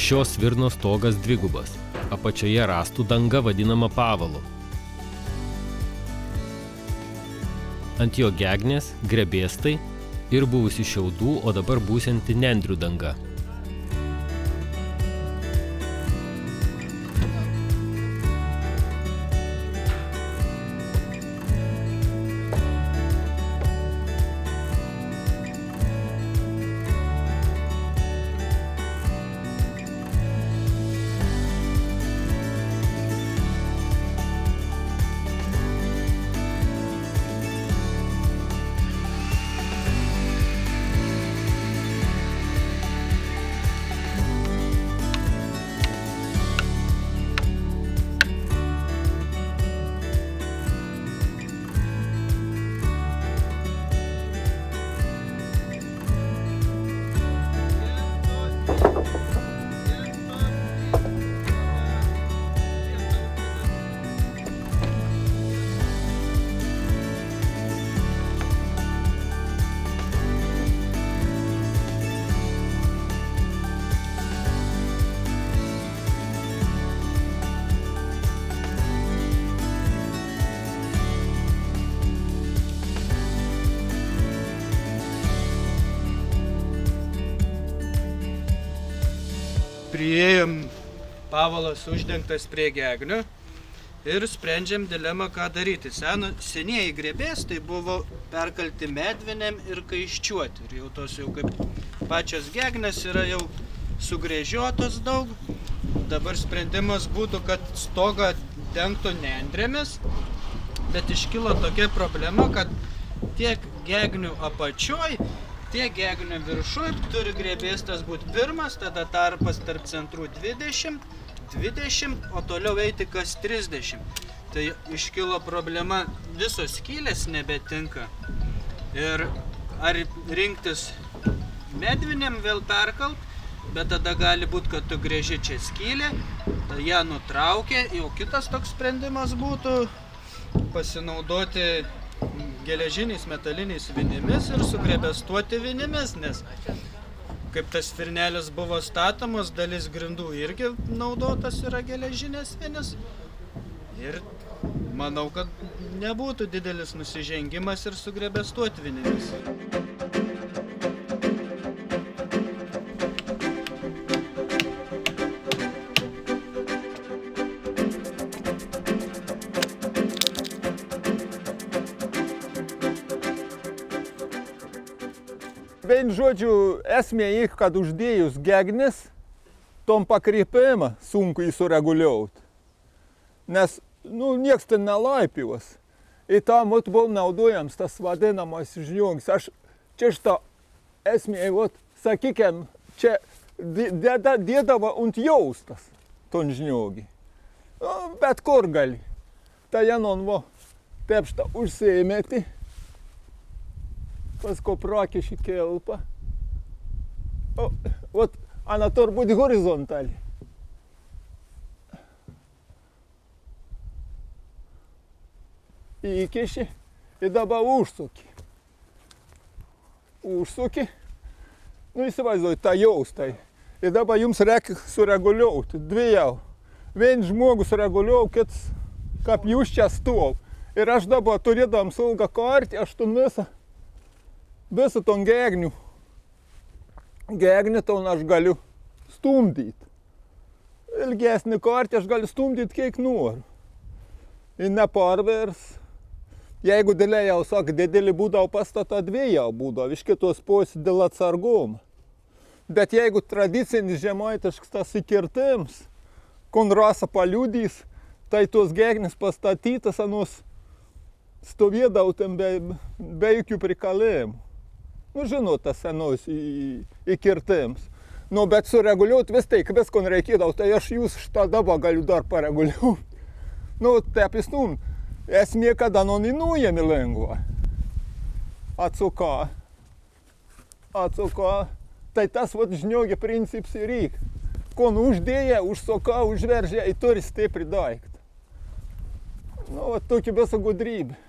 Šios svirnos stogas dvigubas. Apačioje rąstų danga vadinama pavalu. Ant jo gegnės, grebėstai ir buvusi šiaudų, o dabar būsianti nendrių danga. Priėjom, pavalas uždengtas prie gegnių ir sprendžiam dilemą, ką daryti. Senieji grebėstai buvo perkalti medvinėm ir kaiščiuoti. Ir jau tos jau kaip pačios gegnės yra jau sugrėžiotos daug. Dabar sprendimas būtų, kad stogą dengtų nendrėmis, bet iškilo tokia problema, kad tiek gegnių apačioj, tiek gegnių viršuj turi grebėstas būti pirmas, tada tarpas tarp centrų 20, o toliau eiti kas 30. Tai iškilo problema, visos skylės nebetinka. Ir ar rinktis medvinėm vėl perkalt, bet tada gali būti, kad tu grėži čia skylę, tai ją nutraukė, jau kitas toks sprendimas būtų pasinaudoti geležiniais metaliniais vinimis ir sugrebestuoti vinimis, nes kaip tas firnelis buvo statomos, dalis grindų irgi naudotas yra geležinės vinis. Ir manau, kad nebūtų didelis nusižengimas ir sugrebestuoti vinimis. Vienu žodžiu, esmė į, kad uždėjus gegnis, tom pakrypimą sunku jį sureguliuoti. Nes, nieks ten nelaipijos. Ir tam buvo naudojams tas vadinamas žniogis. Aš čia šitą esmė, sakykim, čia dėdavo ant jaustas ton žniogį. Bet kur gali. Tai janon, taip šitą užsiėmėti. Paskui prakiši kelpą. Она turi būti horizontali. Įkiši ir dabar užsuki. Įsivaizduoju, tą jaustai. Ir dabar jums reikia sureguliuoti. Dvi jau. Vien žmogus reguliuoja, kitas kaip jūs čia stov. Ir aš dabar turėdam ilgą kartį, aš ton visą ton gegnių, ton aš galiu stumdyti. Ilgesnį kartį aš galiu stumdyti, kiek noriu. Ir neparvers. Jeigu dėlė jau sako, didelį būdavo pastatą dvi jau būdavo, iš kitos pusės dėl atsargumo. Bet jeigu tradicinis žemaitiškas tas įkirtims, kon rasa paliudys, tai tos gegnis pastatytas, anos stovėdavo ten be jokių prikalėjimų. Žinot, tas senos įkirtims. Bet sureguliuoti vis tai, visko reikėdavo, tai aš jūs šitą dabar galiu dar pareguliuoti. Taip įstum, esmė, kad anoninujami lengva. Atsuka. Tai tas žniogė princips ir reik. Kon uždėja, užsuka, užveržia, ir turi stiprį daiktą. Tokia visa gudrybė.